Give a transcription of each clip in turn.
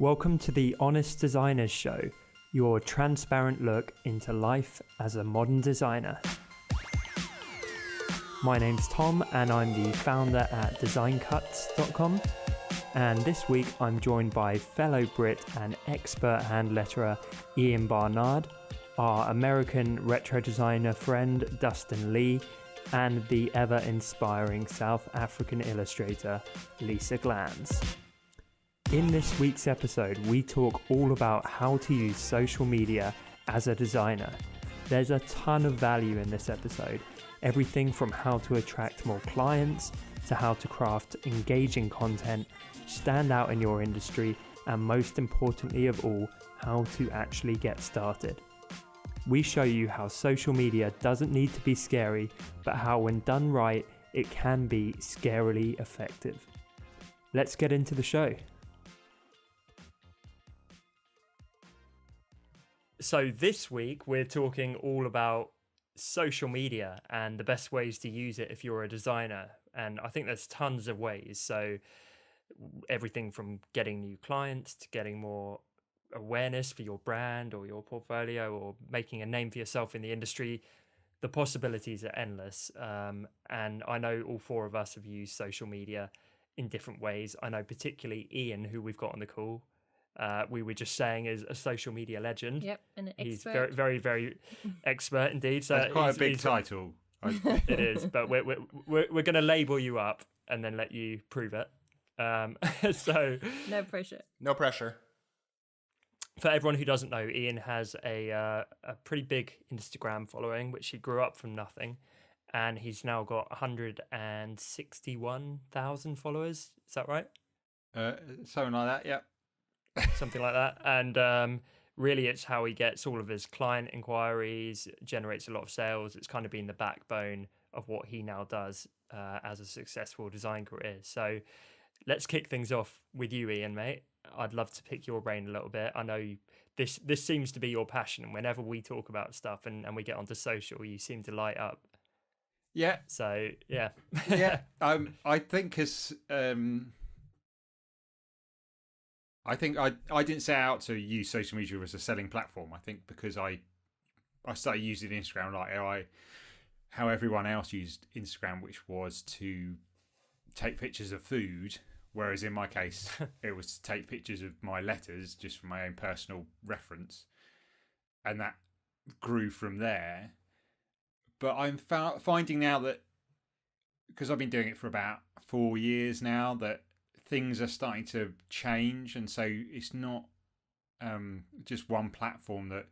Welcome to the Honest Designers Show, your transparent look into life as a modern designer. My name's Tom and I'm the founder at designcuts.com, and this week I'm joined by fellow Brit and expert hand letterer Ian Barnard, our American retro designer friend Dustin Lee, and the ever-inspiring South African illustrator Lisa Glanz. In this week's episode, we talk all about how to use social media as a designer. There's a ton of value in this episode, everything from how to attract more clients to how to craft engaging content, stand out in your industry, and most importantly of all, how to actually get started. We show you how social media doesn't need to be scary, but how when done right, it can be scarily effective. Let's get into the show. So this week we're talking all about social media and the best ways to use it if you're a designer. And I think there's tons of ways. So everything from getting new clients to getting more awareness for your brand or your portfolio or making a name for yourself in the industry. The possibilities are endless. And I know all four of us have used social media in different ways. I know particularly Ian, who we've got on the call. We were just saying is a social media legend. Yep, an expert. He's very, very, very expert indeed. So that's quite a big title. It is, but we're going to label you up and then let you prove it. So no pressure. No pressure. For everyone who doesn't know, Ian has a pretty big Instagram following, which he grew up from nothing, and he's now got 161,000 followers. Is that right? Something like that. Yeah. Something like that. And really it's how he gets all of his client inquiries, generates a lot of sales. It's kind of been the backbone of what he now does as a successful design career. So let's kick things off with you, Ian, mate. I'd love to pick your brain a little bit. I know this seems to be your passion, and whenever we talk about stuff and we get onto social, you seem to light up. Yeah. So yeah. Yeah. I think I think I didn't set out to use social media as a selling platform. I think because I started using Instagram like how everyone else used Instagram, which was to take pictures of food, whereas in my case it was to take pictures of my letters just for my own personal reference, and that grew from there. But I'm finding now that, because I've been doing it for about 4 years now, that things are starting to change, and so it's not just one platform that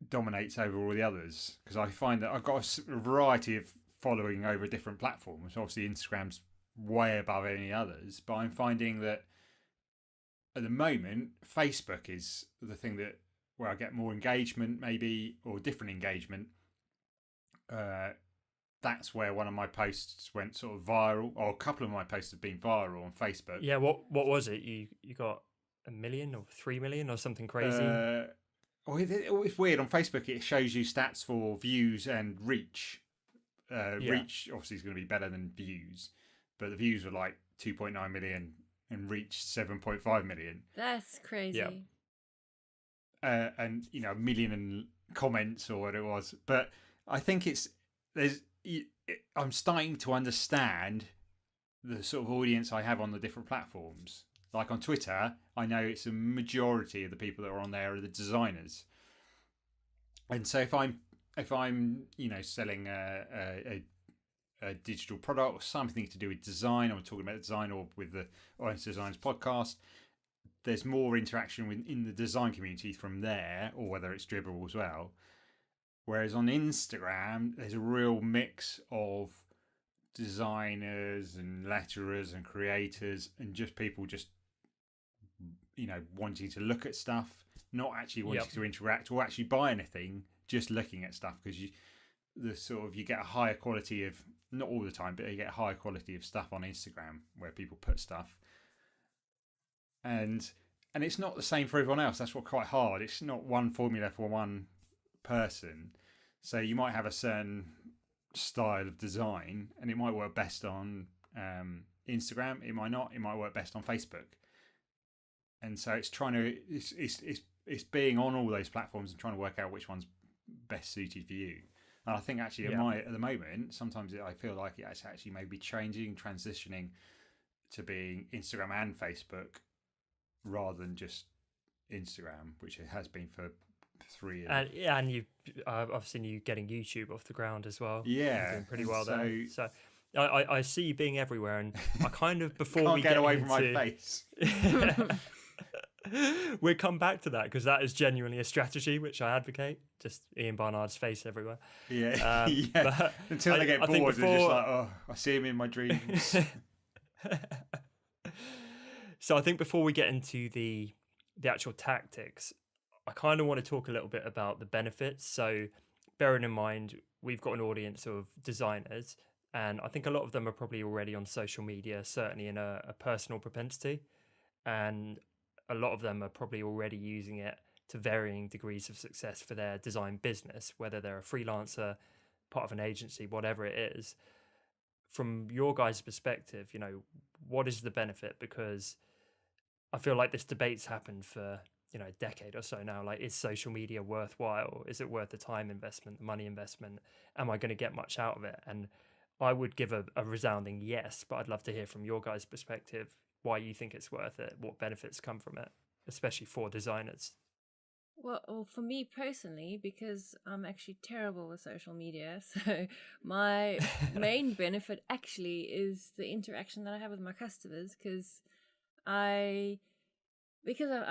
dominates over all the others, because I find that I've got a variety of following over different platforms. Obviously Instagram's way above any others, but I'm finding that at the moment Facebook is the thing that where I get more engagement, maybe, or different engagement. That's where one of my posts went sort of viral, or a couple of my posts have been viral on Facebook. Yeah, what was it? You got 1 million or 3 million or something crazy? It's weird. On Facebook, it shows you stats for views and reach. Reach obviously is going to be better than views, but the views were like 2.9 million and reach 7.5 million. That's crazy. Yeah. And 1 million in comments or what it was. But I think I'm starting to understand the sort of audience I have on the different platforms. Like on Twitter, I know it's a majority of the people that are on there are the designers. And so if I'm selling a digital product or something to do with design, or talking about design, or with the Honest Designers podcast, there's more interaction in the design community from there, or whether it's Dribbble as well. Whereas on Instagram, there's a real mix of designers and letterers and creators and just people just, wanting to look at stuff, not actually wanting to interact or actually buy anything, just looking at stuff, because you get a higher quality of, not all the time, but you get a higher quality of stuff on Instagram where people put stuff. And it's not the same for everyone else. That's what's quite hard. It's not one formula for one person. So you might have a certain style of design and it might work best on Instagram. It might not. It might work best on Facebook. and so it's trying to it's being on all those platforms and trying to work out which one's best suited for you. And I think actually at the moment, sometimes I feel like it's actually maybe transitioning to being Instagram and Facebook rather than just Instagram, which it has been for 3 years. And you, I've seen you getting YouTube off the ground as well. Yeah, you're doing pretty well there. So I see you being everywhere, and I kind of before can't we get away from my face. We'll come back to that because that is genuinely a strategy which I advocate. Just Ian Barnard's face everywhere. Yeah, yeah. Until they get bored, they're just like, oh, I see him in my dreams. So I think before we get into the actual tactics, I kind of want to talk a little bit about the benefits. So bearing in mind, we've got an audience of designers, and I think a lot of them are probably already on social media, certainly in a personal propensity. And a lot of them are probably already using it to varying degrees of success for their design business, whether they're a freelancer, part of an agency, whatever it is. From your guys' perspective, what is the benefit? Because I feel like this debate's happened for, a decade or so now. Like, is social media worthwhile? Is it worth the time investment, the money investment? Am I going to get much out of it? And I would give a resounding yes, but I'd love to hear from your guys' perspective why you think it's worth it, what benefits come from it, especially for designers. Well, for me personally, because I'm actually terrible with social media, so my main benefit actually is the interaction that I have with my customers, because I'm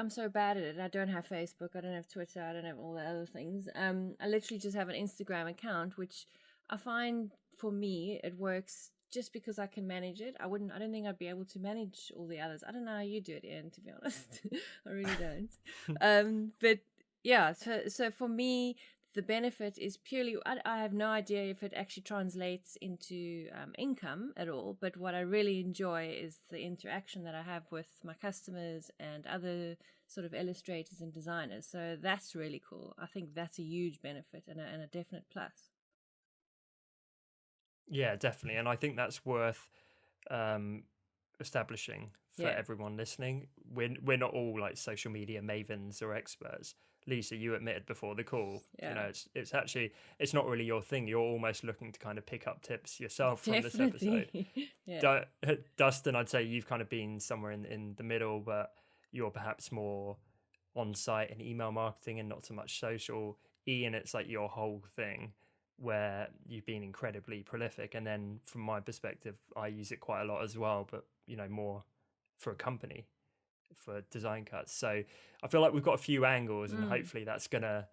so bad at it. I don't have Facebook, I don't have Twitter, I don't have all the other things. I literally just have an Instagram account, which I find for me it works just because I can manage it. I don't think I'd be able to manage all the others. I don't know how you do it, Ian, to be honest. I really don't. But yeah, so for me, the benefit is purely, I have no idea if it actually translates into income at all, but what I really enjoy is the interaction that I have with my customers and other sort of illustrators and designers. So that's really cool. I think that's a huge benefit and a definite plus. Yeah, definitely. And I think that's worth establishing for everyone listening. We're not all like social media mavens or experts. Lisa, you admitted before the call, it's actually, it's not really your thing. You're almost looking to kind of pick up tips yourself from this episode. Dustin, I'd say you've kind of been somewhere in the middle, but you're perhaps more on site and email marketing and not so much social. Ian, it's like your whole thing, where you've been incredibly prolific. And then from my perspective, I use it quite a lot as well, but more for a company, for design cuts. So I feel like we've got a few angles, and hopefully that's gonna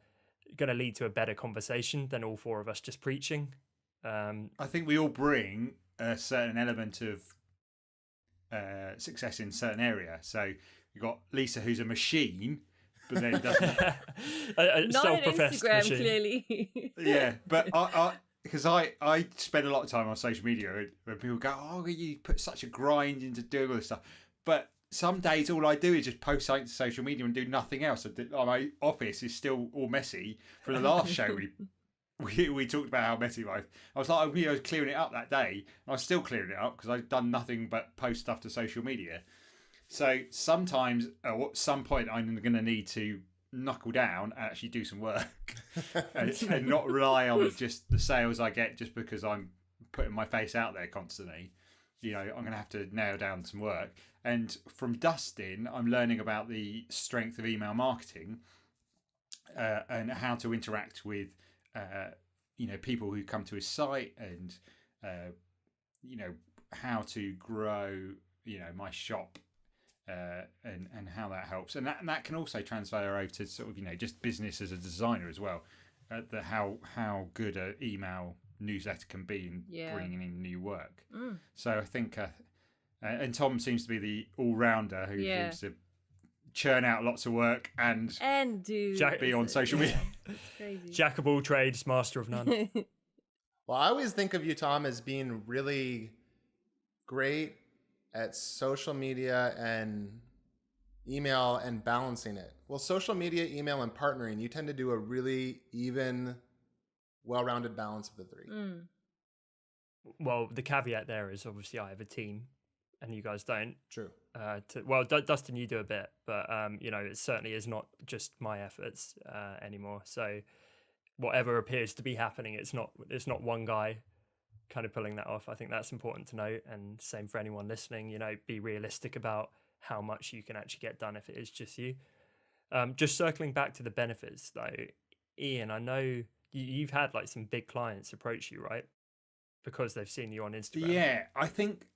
lead to a better conversation than all four of us just preaching. I think we all bring a certain element of success in a certain area. So you've got Lisa, who's a machine, but then doesn't a not self-professed on Instagram, machine. clearly. Yeah, but because I spend a lot of time on social media, when people go, oh, you put such a grind into doing all this stuff, but some days all I do is just post something to social media and do nothing else. My office is still all messy. For the last show, we talked about how messy I was. Like, I was clearing it up that day, and I was still clearing it up because I've done nothing but post stuff to social media. So sometimes, at some point, I'm going to need to knuckle down and actually do some work and not rely on just the sales I get just because I'm putting my face out there constantly. I'm going to have to nail down some work. And from Dustin, I'm learning about the strength of email marketing and how to interact with, people who come to his site, and, how to grow, my shop, and how that helps. And that can also transfer over to sort of, just business as a designer as well. How good an email newsletter can be in bringing in new work. So I think, and Tom seems to be the all-rounder who seems to churn out lots of work and be on social media. It's crazy. Jack of all trades, master of none. Well, I always think of you, Tom, as being really great at social media and email and balancing it. Well, social media, email, and partnering, you tend to do a really even, well-rounded balance of the three. Well, the caveat there is obviously I have a team and you guys don't. True. Dustin, you do a bit, but it certainly is not just my efforts anymore. So whatever appears to be happening, it's not one guy kind of pulling that off. I think that's important to note, and same for anyone listening. Be realistic about how much you can actually get done if it is just you. Just circling back to the benefits though, Ian, I know you've had like some big clients approach you, right? Because they've seen you on Instagram. Yeah, I think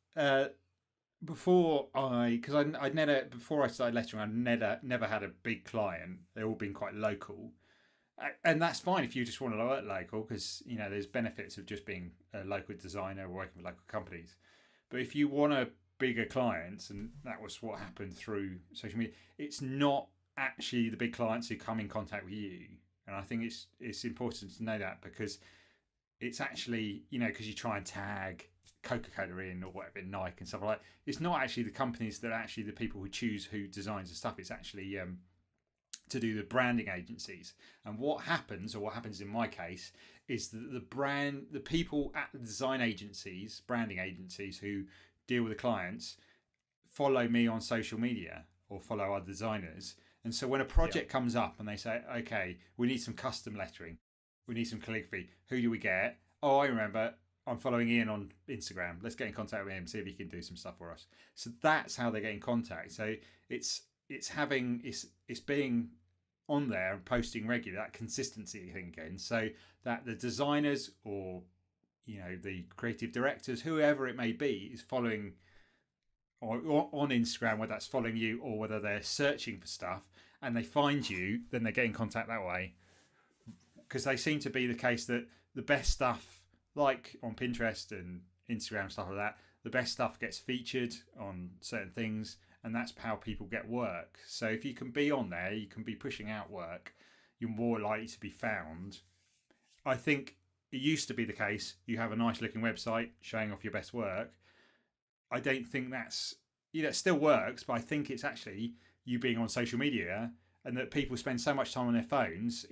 before I started lettering, I never had a big client. They've all been quite local, and that's fine if you just want to work local, because there's benefits of just being a local designer or working with local companies. But if you want a bigger clients, and that was what happened through social media, it's not actually the big clients who come in contact with you, and I think it's important to know that, because it's actually, because you try and tag Coca-Cola in or whatever, Nike and stuff like that. It's not actually the companies that are actually the people who choose who designs the stuff. It's actually to do the branding agencies. And what happens in my case, is that the people at the design agencies, branding agencies who deal with the clients, follow me on social media or follow our designers. And so when a project comes up and they say, okay, we need some custom lettering, we need some calligraphy, who do we get? Oh, I remember, I'm following Ian on Instagram. Let's get in contact with him, see if he can do some stuff for us. So that's how they get in contact. So it's being on there and posting regularly, that consistency thing again, so that the designers or the creative directors, whoever it may be, is following or on Instagram, whether that's following you or whether they're searching for stuff and they find you, then they get in contact that way. Because they seem to be the case that the best stuff, like on Pinterest and Instagram, stuff like that, the best stuff gets featured on certain things, and that's how people get work. So if you can be on there, you can be pushing out work, you're more likely to be found. I think it used to be the case, you have a nice looking website showing off your best work. I don't think that's, it still works, but I think it's actually you being on social media, and that people spend so much time on their phones,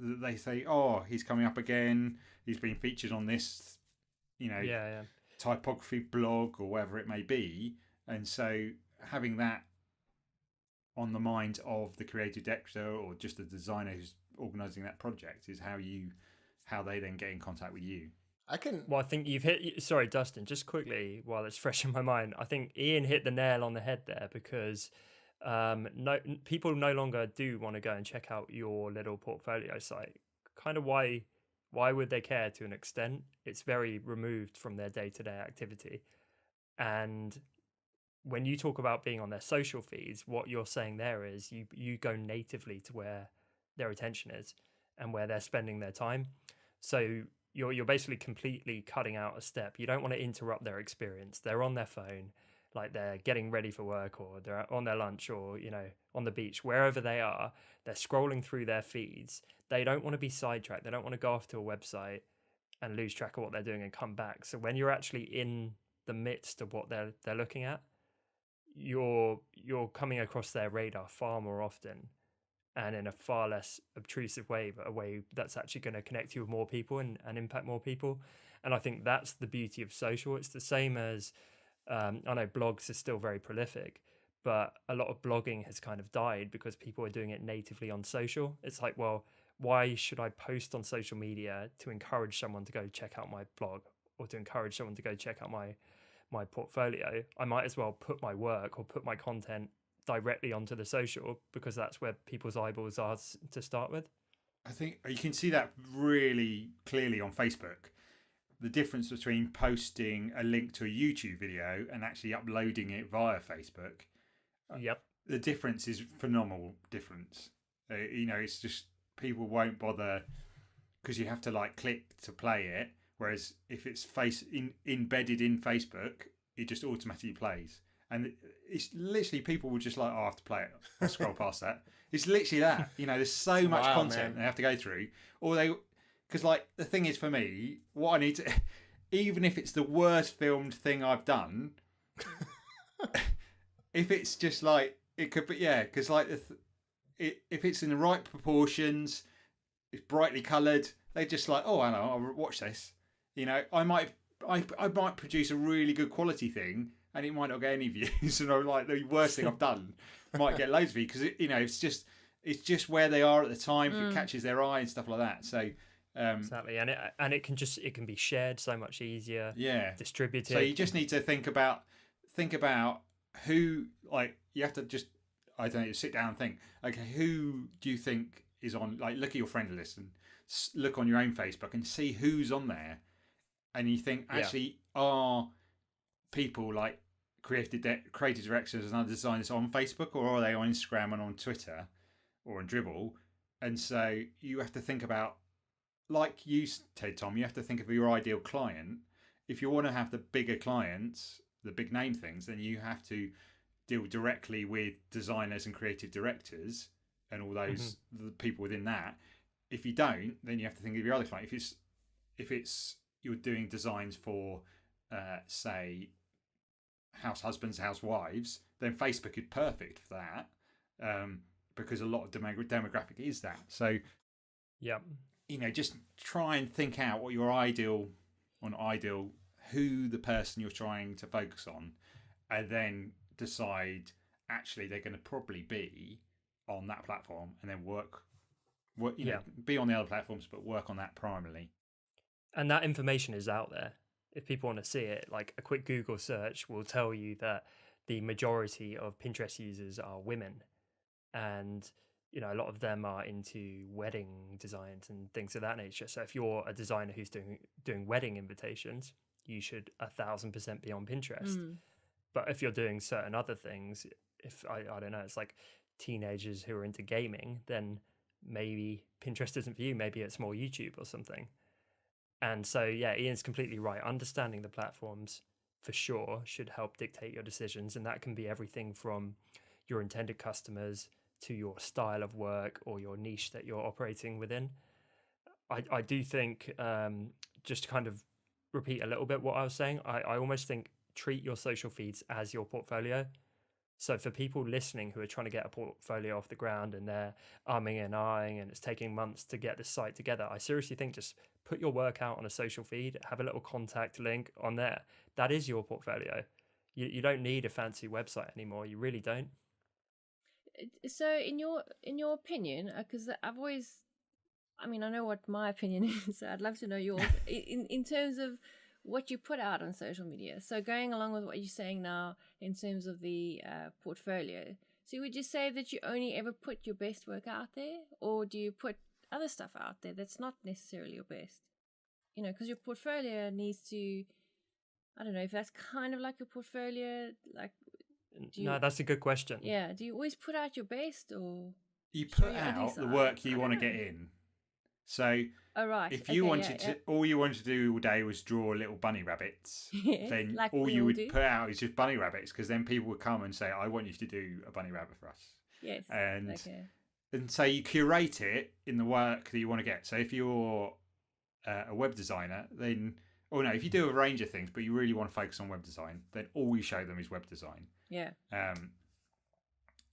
they say, oh, he's coming up again, he's been featured on this, typography blog or whatever it may be. And so having that on the mind of the creative director or just the designer who's organising that project is how they then get in contact with you. I think you've hit... Sorry, Dustin, just quickly, while it's fresh in my mind, I think Ian hit the nail on the head there, because people no longer do want to go and check out your little portfolio site. Kind of why would they care to an extent? It's very removed from their day-to-day activity. And when you talk about being on their social feeds, what you're saying there is you go natively to where their attention is and where they're spending their time. So you're basically completely cutting out a step. You don't want to interrupt their experience. They're on their phone, like they're getting ready for work, or they're on their lunch, or on the beach, wherever they are. They're scrolling through their feeds. They don't want to be sidetracked. They don't want to go off to a website and lose track of what they're doing and come back. So when you're actually in the midst of what they're looking at, you're coming across their radar far more often, and in a far less obtrusive way, but a way that's actually going to connect you with more people and impact more people. And I think that's the beauty of social. It's the same as, I know blogs are still very prolific, but a lot of blogging has kind of died because people are doing it natively on social. It's like, well, why should I post on social media to encourage someone to go check out my blog, or to encourage someone to go check out my portfolio? I might as well put my work or put my content directly onto the social, because that's where people's eyeballs are to start with. I think you can see that really clearly on Facebook. The difference between posting a link to a YouTube video and actually uploading it via Facebook. Yep. The difference is phenomenal difference. It's just people won't bother because you have to click to play it. Whereas if it's embedded in Facebook, it just automatically plays. And it's literally, people will just I have to play it. I'll scroll past that. It's literally that. There's so much content they have to go through. Or because the thing is for me, what I need to, even if it's the worst filmed thing I've done, if it's just it could be, because if it's in the right proportions, it's brightly coloured, they just oh, I know, I'll watch this. I might produce a really good quality thing, and it might not get any views. And I'm like, the worst thing I've done might get loads of views because it's just where they are at the time. If it catches their eye and stuff like that. So exactly, and it can be shared so much easier. Yeah, distributed. So you just need to think about who, like, you have to just, I don't know, sit down and think, okay, who do you think is on, like, look at your friend list and look on your own Facebook and see who's on there, and you think, actually, are people like creative directors and other designers on Facebook, or are they on Instagram and on Twitter or on Dribble? And so you have to think about, like you said, Tom, you have to think of your ideal client. If you want to have the bigger clients, the big name things, then you have to deal directly with designers and creative directors and all those the people within that. If you don't, then you have to think of your other client. If it's you're doing designs for say house husbands, housewives, then Facebook is perfect for that, because a lot of demographic is that. So just try and think out what your ideal who the person you're trying to focus on, and then decide actually they're going to probably be on that platform, and then work be on the other platforms, but work on that primarily. And that information is out there. If people want to see it, like a quick Google search will tell you that the majority of Pinterest users are women, and a lot of them are into wedding designs and things of that nature. So if you're a designer who's doing wedding invitations, you should 1,000% be on Pinterest. But if you're doing certain other things, if I don't know, it's like teenagers who are into gaming, then maybe Pinterest isn't for you. Maybe it's more YouTube or something. And so, Ian's completely right. Understanding the platforms for sure should help dictate your decisions. And that can be everything from your intended customers to your style of work or your niche that you're operating within. I do think, just to kind of repeat a little bit what I was saying, I almost think treat your social feeds as your portfolio. So for people listening who are trying to get a portfolio off the ground and they're umming and ahhing and it's taking months to get this site together, I seriously think just put your work out on a social feed, have a little contact link on there. That is your portfolio. You don't need a fancy website anymore. You really don't. So in your opinion, because I know what my opinion is, so I'd love to know yours in terms of what you put out on social media. So going along with what you're saying now in terms of the portfolio, so would you say that you only ever put your best work out there, or do you put other stuff out there that's not necessarily your best? Because your portfolio needs to, I don't know if that's kind of like a portfolio, like. No, that's a good question. Yeah, do you always put out your best, or you put out the work you want to get in? So if you wanted to, all you wanted to do all day was draw little bunny rabbits, then like all you would put out is just bunny rabbits, because then people would come and say, I want you to do a bunny rabbit for us. Yes. And so you curate it in the work that you want to get. So if you're a web designer, then, if you do a range of things, but you really want to focus on web design, then all you show them is web design. Yeah.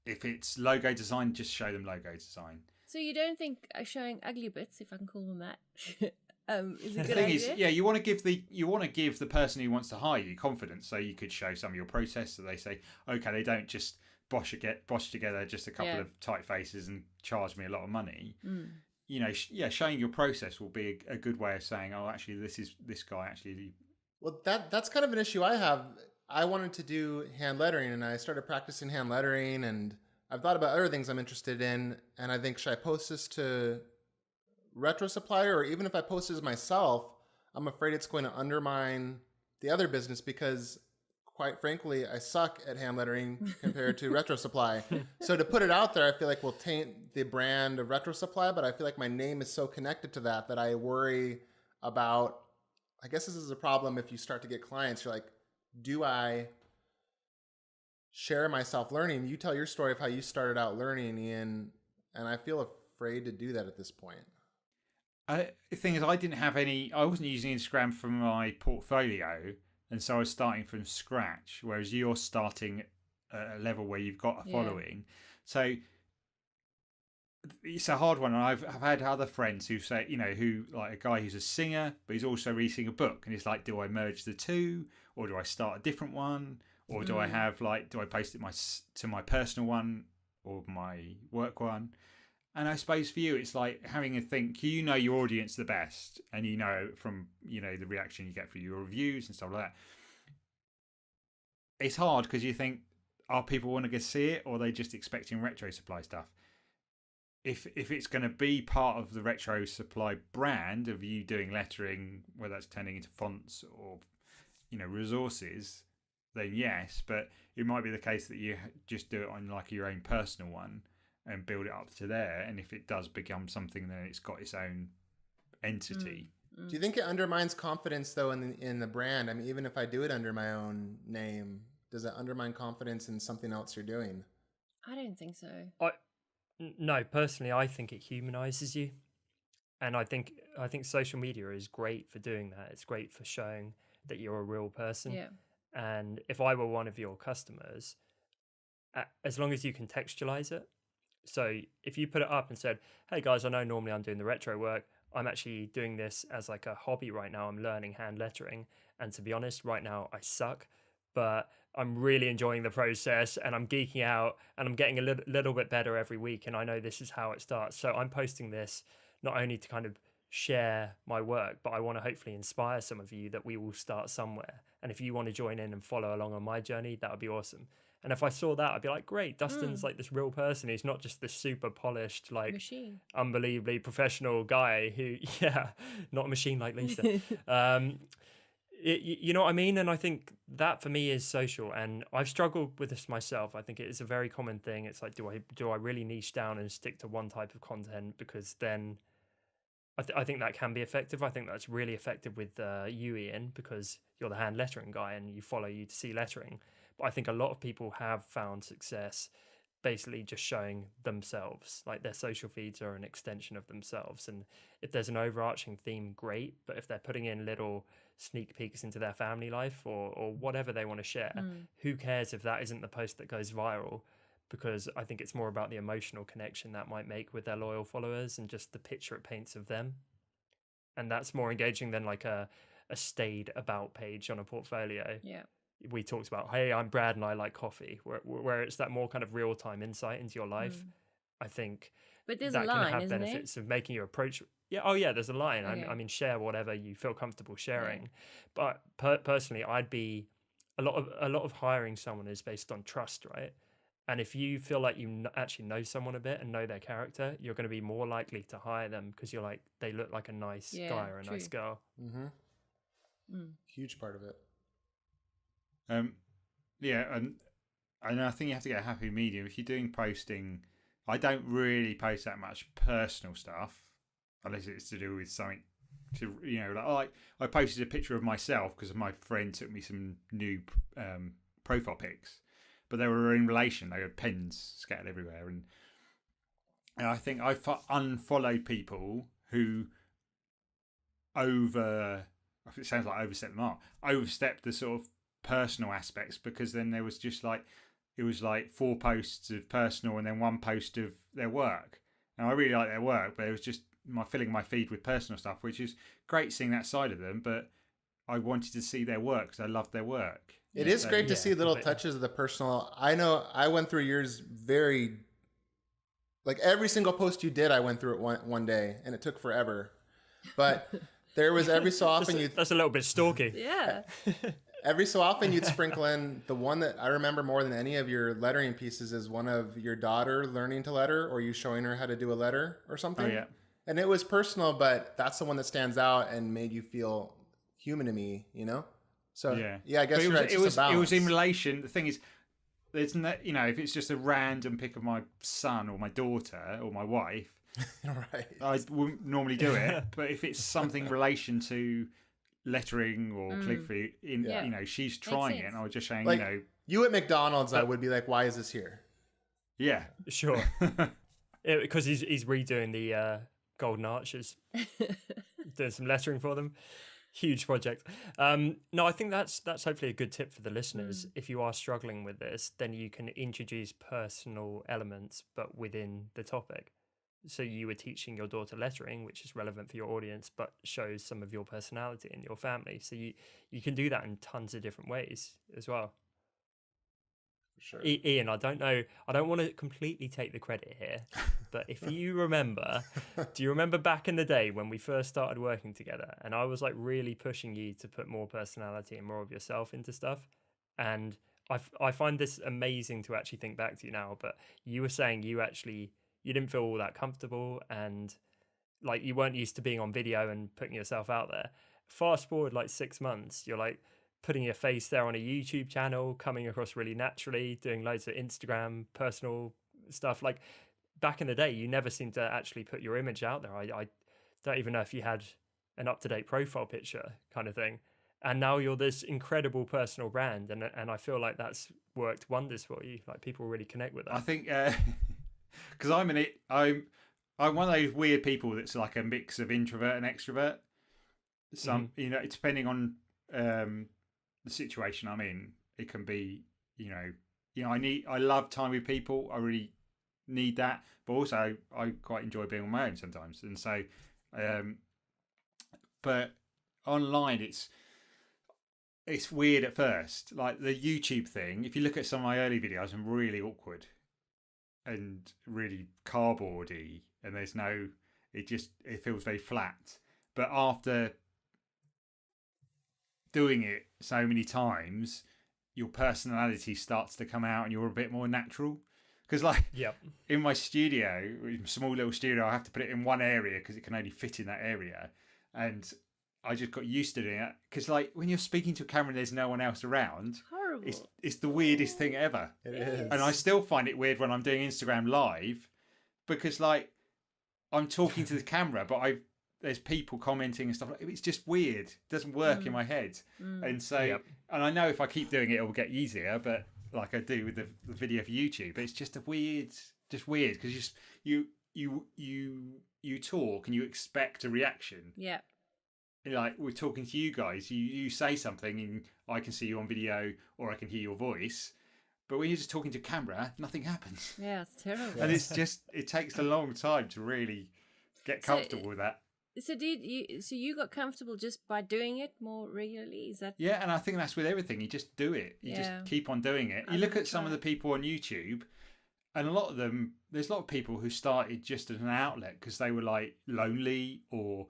If it's logo design, just show them logo design. So you don't think showing ugly bits, if I can call them that, is a good idea? The thing is, you want to give the person who wants to hire you confidence. So you could show some of your process, so they say, okay, they don't just bosh together just a couple of typefaces and charge me a lot of money. Showing your process will be a good way of saying, oh, actually, this guy actually. Well, that's kind of an issue I have. I wanted to do hand lettering, and I started practicing hand lettering, and I've thought about other things I'm interested in, and I think, should I post this to Retro Supplier, or even if I post it as myself, I'm afraid it's going to undermine the other business, because quite frankly, I suck at hand lettering compared to Retro Supply. So to put it out there, I feel like will taint the brand of Retro Supply, but I feel like my name is so connected to that I worry about, I guess this is a problem if you start to get clients, you're like, do I share myself learning? You tell your story of how you started out learning, Ian, and I feel afraid to do that at this point. The thing is, I wasn't using Instagram for my portfolio, and so I was starting from scratch, whereas you're starting at a level where you've got a following. So it's a hard one. And I've had other friends who say, who, like a guy who's a singer, but he's also reading a book, and it's like, do I merge the two, or do I start a different one? or do I have like, do I post it to my personal one or my work one? And I suppose for you, it's like having a think. You know your audience the best, and you know from the reaction you get from your reviews and stuff like that. It's hard because you think, are people want to go see it, or are they just expecting Retro Supply stuff? If it's going to be part of the Retro Supply brand of you doing lettering, whether that's turning into fonts or resources, then yes. But it might be the case that you just do it on like your own personal one and build it up to there, and if it does become something, then it's got its own entity. Do you think it undermines confidence though in the brand? I mean, even if I do it under my own name, does it undermine confidence in something else you're doing? I don't think so. No, personally, I think it humanizes you, and I think social media is great for doing that. It's great for showing that you're a real person. Yeah. And if I were one of your customers, as long as you contextualize it. So if you put it up and said, hey guys, I know normally I'm doing the retro work. I'm actually doing this as like a hobby right now. I'm learning hand lettering. And to be honest, right now I suck, but I'm really enjoying the process and I'm geeking out and I'm getting a little bit better every week. And I know this is how it starts. So I'm posting this not only to kind of share my work, but I want to hopefully inspire some of you that we will start somewhere. And if you want to join in and follow along on my journey, that would be awesome. And if I saw that, I'd be like, great, Dustin's like this real person. He's not just this super polished, like Machine. unbelievably professional guy who, not a machine like Lisa. You know what I mean? And I think that for me is social. And I've struggled with this myself. I think it is a very common thing. It's like, do I really niche down and stick to one type of content? Because then I think that can be effective. I think that's really effective with you, Ian, because you're the hand lettering guy and you follow UTC lettering. But I think a lot of people have found success basically just showing themselves, like their social feeds are an extension of themselves. And if there's an overarching theme, great. But if they're putting in little sneak peeks into their family life or whatever they want to share, who cares if that isn't the post that goes viral? Because I think it's more about the emotional connection that might make with their loyal followers and just the picture it paints of them. And that's more engaging than like a staid about page on a portfolio. Yeah. We talked about, hey, I'm Brad and I like coffee, where it's that more kind of real-time insight into your life. I think but there's that a line, can have isn't benefits of making your approach. There's a line. Okay. I mean, share whatever you feel comfortable sharing. But personally, I'd be a lot of hiring someone is based on trust, right? And if you feel like you actually know someone a bit and know their character, you're going to be more likely to hire them because you're like, they look like a nice guy or a nice girl. Huge part of it. And I think you have to get a happy medium. If you're doing posting, I don't really post that much personal stuff unless it's to do with something to, like I posted a picture of myself because my friend took me some new profile pics, but they were in relation. They had pens scattered everywhere, and I think I unfollowed people who it sounds like overstepped the mark, overstepped the sort of personal aspects, because then there was just like, it was like 4 posts of personal and then 1 post of their work. And I really like their work, but it was just filling my feed with personal stuff, which is great seeing that side of them, but I wanted to see their work because I loved their work. It is great to see little touches of the personal. I know I went through yours like every single post you did, I went through it one day and it took forever. But there was every so often that's a little bit stalky. Yeah. Every so often you'd sprinkle in the one that I remember more than any of your lettering pieces is one of your daughter learning to letter or you showing her how to do a letter or something. Oh, yeah. And it was personal, but that's the one that stands out and made you feel human to me, So I guess it was in relation. The thing is, there's no, if it's just a random pic of my son or my daughter or my wife, right, I wouldn't normally do it. But if it's something in relation to lettering or click through, she's trying it, and I was just saying, like, you at McDonald's, I would be like, why is this here? Yeah, sure, because he's redoing the Golden Arches, doing some lettering for them. Huge project. No, I think that's hopefully a good tip for the listeners. If you are struggling with this, then you can introduce personal elements, but within the topic. So you were teaching your daughter lettering, which is relevant for your audience, but shows some of your personality and your family. So you can do that in tons of different ways as well. For sure. Ian, I don't know. I don't want to completely take the credit here, but if you remember, do you remember back in the day when we first started working together and I was like really pushing you to put more personality and more of yourself into stuff? And I find this amazing to actually think back to you now, but you were saying you didn't feel all that comfortable and like you weren't used to being on video and putting yourself out there. Fast forward like 6 months, you're like putting your face there on a YouTube channel, coming across really naturally, doing loads of Instagram personal stuff. Like back in the day, you never seemed to actually put your image out there. I don't even know if you had an up-to-date profile picture kind of thing. And now you're this incredible personal brand, and I feel like that's worked wonders for you. Like people really connect with that. I think because I'm one of those weird people that's like a mix of introvert and extrovert. Some depending on the situation I'm in, it can be I love time with people. I really need that, but also I quite enjoy being on my own sometimes. And so, but online it's weird at first. Like the YouTube thing, if you look at some of my early videos, I'm really awkward and really cardboardy, and it feels very flat. But after doing it so many times, your personality starts to come out and you're a bit more natural. Because like in my studio, small little studio, I have to put it in one area because it can only fit in that area. And I just got used to doing it. Because like when you're speaking to a camera and there's no one else around, Horrible. it's the weirdest thing ever. It is. And I still find it weird when I'm doing Instagram live because like I'm talking to the camera, but there's people commenting and stuff like it's just weird. It doesn't work in my head. And so and I know if I keep doing it will get easier, but like I do with the video for YouTube, it's just weird because you talk and you expect a reaction. Yeah. Like we're talking to you guys, you say something and I can see you on video or I can hear your voice, but when you're just talking to camera, nothing happens. Yeah, it's terrible. And it takes a long time to really get comfortable with that. So you got comfortable just by doing it more regularly? Is that? Yeah, and I think that's with everything. You just do it. You just keep on doing it. You look at some of the people on YouTube, and a lot of them, there's a lot of people who started just as an outlet because they were like lonely or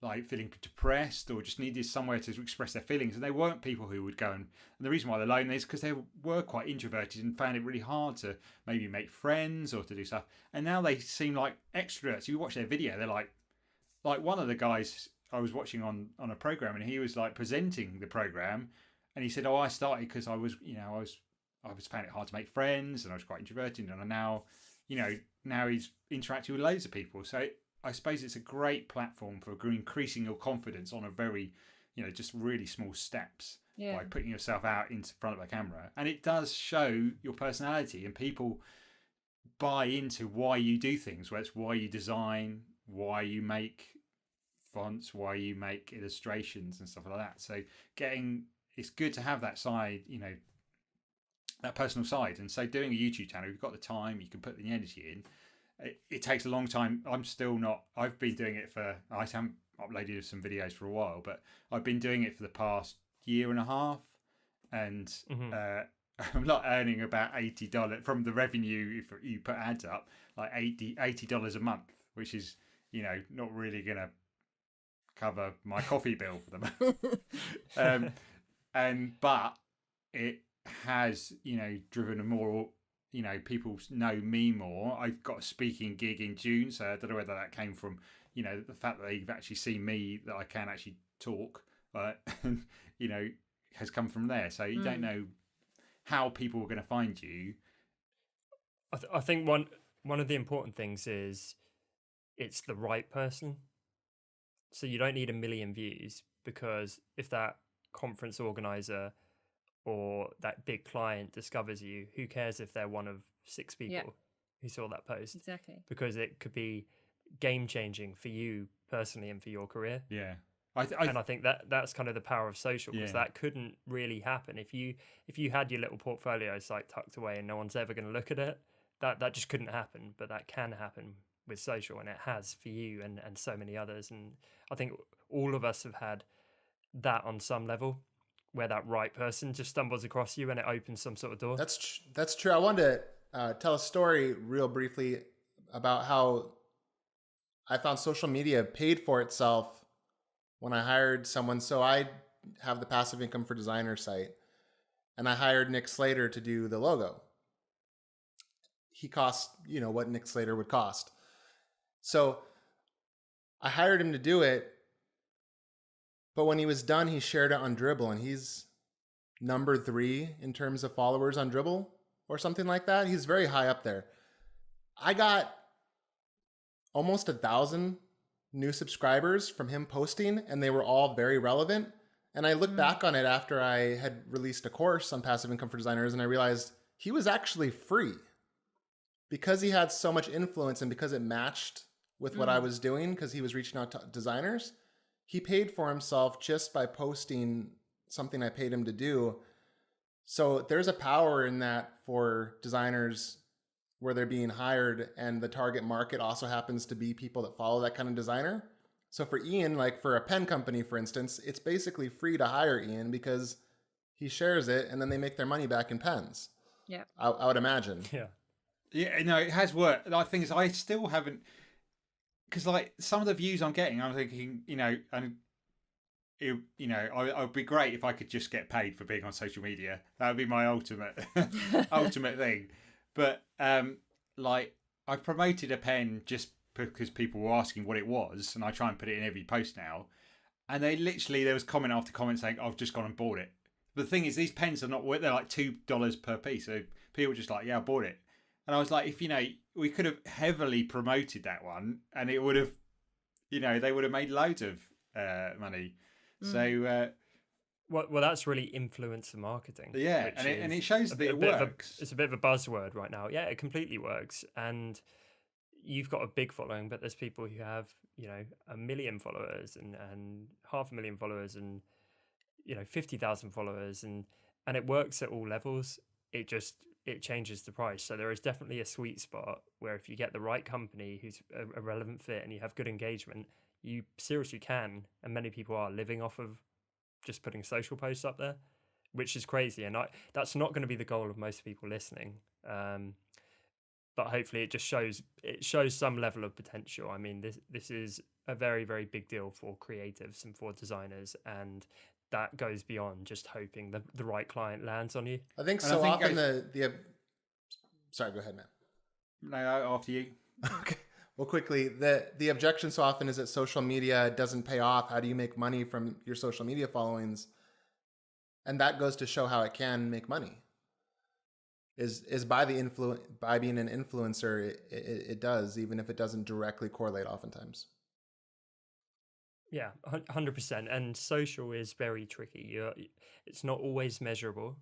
like feeling depressed or just needed somewhere to express their feelings. And they weren't people who would go and the reason why they're lonely is because they were quite introverted and found it really hard to maybe make friends or to do stuff. And now they seem like extroverts. You watch their video, they're like one of the guys I was watching on a program, and he was like presenting the program, and he said, "Oh, I started because I was found it hard to make friends, and I was quite introverted, and now he's interacting with loads of people." So I suppose it's a great platform for increasing your confidence on a very, just really small steps by putting yourself out in front of a camera, and it does show your personality, and people buy into why you do things, whether it's why you design, why you make fonts, why you make illustrations and stuff like that. So it's good to have that side, that personal side. And so doing a YouTube channel, you've got the time, you can put the energy in. It takes a long time. I've been doing it I haven't uploaded some videos for a while, but I've been doing it for the past year and a half. And I'm not earning about $80 from the revenue if you put ads up, like $80 a month, which is, not really going to cover my coffee bill for the month. But it has, driven a more, people know me more. I've got a speaking gig in June, so I don't know whether that came from, the fact that they've actually seen me, that I can actually talk, has come from there. So you don't know how people are going to find you. I think one of the important things is it's the right person. So you don't need 1 million views, because if that conference organizer or that big client discovers you, who cares if they're one of 6 people who saw that post? Exactly. Because it could be game changing for you personally and for your career. Yeah. And I think that's kind of the power of social, because that couldn't really happen if you had your little portfolio site tucked away and no one's ever going to look at it. That just couldn't happen, but that can happen with social, and it has for you and so many others. And I think all of us have had that on some level, where that right person just stumbles across you and it opens some sort of door. That's true. I wanted to tell a story real briefly about how I found social media paid for itself when I hired someone. So I have the Passive Income for Designers site, and I hired Nick Slater to do the logo. He cost, what Nick Slater would cost. So I hired him to do it. But when he was done, he shared it on Dribbble, and he's number 3 in terms of followers on Dribbble or something like that. He's very high up there. I got almost 1,000 new subscribers from him posting, and they were all very relevant. And I looked back on it after I had released a course on Passive Income for Designers, and I realized he was actually free because he had so much influence and because it matched with what I was doing, because he was reaching out to designers. He paid for himself just by posting something I paid him to do. So there's a power in that for designers where they're being hired, and the target market also happens to be people that follow that kind of designer. So for Ian, like for a pen company, for instance, it's basically free to hire Ian because he shares it and then they make their money back in pens. Yeah. I would imagine. Yeah. Yeah, no, it has worked. The thing is, I still haven't, because like some of the views I'm getting, I'm thinking, and it would be great if I could just get paid for being on social media. That would be my ultimate thing. But like I promoted a pen just because people were asking what it was, and I try and put it in every post now. And there was comment after comment saying, I've just gone and bought it. But the thing is, these pens are not worth, they're like $2 per piece. So people are just like, yeah, I bought it. And I was like, if, we could have heavily promoted that one and it would have, they would have made loads of money. So, well, that's really influencer marketing. Yeah, and it shows that it works. It's a bit of a buzzword right now. Yeah, it completely works. And you've got a big following, but there's people who have, 1 million followers and 500,000 followers and, 50,000 followers. And it works at all levels. It changes the price. So there is definitely a sweet spot where if you get the right company who's a relevant fit and you have good engagement, you seriously can, and many people are living off of just putting social posts up there, which is crazy. And that's not going to be the goal of most people listening. But hopefully it just shows some level of potential. I mean, this is a very, very big deal for creatives and for designers, and that goes beyond just hoping the right client lands on you. I think so. Often sorry, go ahead, man. No, after you. Okay. Well, quickly, the objection so often is that social media doesn't pay off. How do you make money from your social media followings? And that goes to show how it can make money. Is by being an influencer, it does, even if it doesn't directly correlate oftentimes. Yeah, 100%. And social is very tricky. It's not always measurable.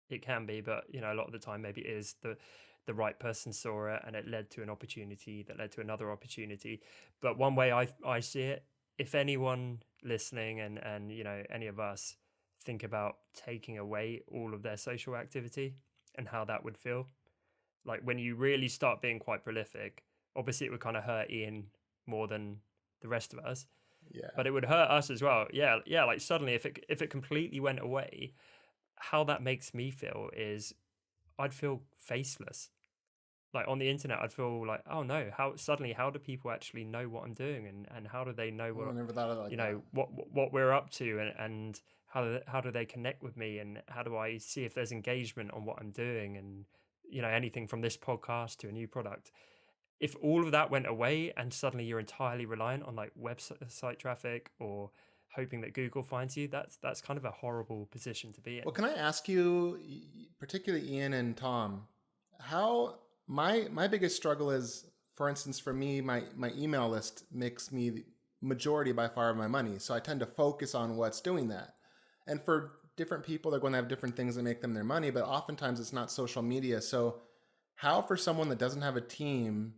It can be, but a lot of the time maybe it is the right person saw it and it led to an opportunity that led to another opportunity. But one way I see it, if anyone listening and any of us think about taking away all of their social activity and how that would feel, like when you really start being quite prolific, obviously it would kind of hurt Ian more than the rest of us. Yeah. But it would hurt us as well. Yeah. Like suddenly if it completely went away, how that makes me feel is I'd feel faceless. Like on the internet, I'd feel like, oh no, how do people actually know what I'm doing, and how do they know what I never thought of it like that. what we're up to, and how do they connect with me, and how do I see if there's engagement on what I'm doing, and anything from this podcast to a new product. If all of that went away and suddenly you're entirely reliant on like website traffic or hoping that Google finds you, that's kind of a horrible position to be in. Well, can I ask you, particularly Ian and Tom, how my biggest struggle is, for instance, for me, my email list makes me the majority by far of my money. So I tend to focus on what's doing that. And for different people, they're going to have different things that make them their money, but oftentimes it's not social media. So how, for someone that doesn't have a team,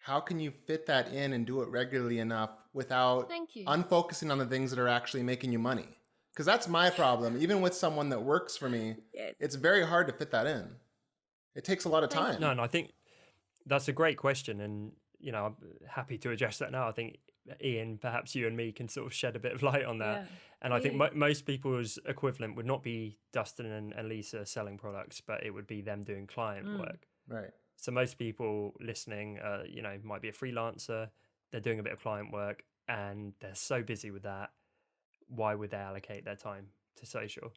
how can you fit that in and do it regularly enough without unfocusing on the things that are actually making you money? Because that's my problem. Even with someone that works for me, it's very hard to fit that in. It takes a lot of time. No, and I think that's a great question. And, I'm happy to address that now. I think Ian, perhaps you and me can sort of shed a bit of light on that. Yeah. And I think Yeah. most people's equivalent would not be Dustin and Lisa selling products, but it would be them doing client work. Right. So most people listening, might be a freelancer. They're doing a bit of client work, and they're so busy with that. Why would they allocate their time to social?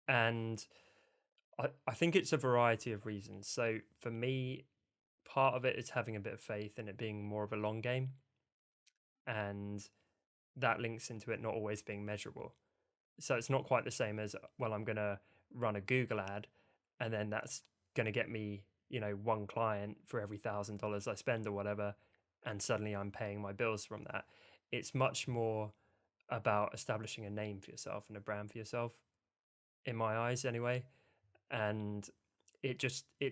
And I think it's a variety of reasons. So for me, part of it is having a bit of faith in it being more of a long game, and that links into it not always being measurable. So it's not quite the same as, well, I'm going to run a Google ad, and then that's going to get me, one client for every $1,000 I spend or whatever, and suddenly I'm paying my bills from that. It's much more about establishing a name for yourself and a brand for yourself, in my eyes anyway. And it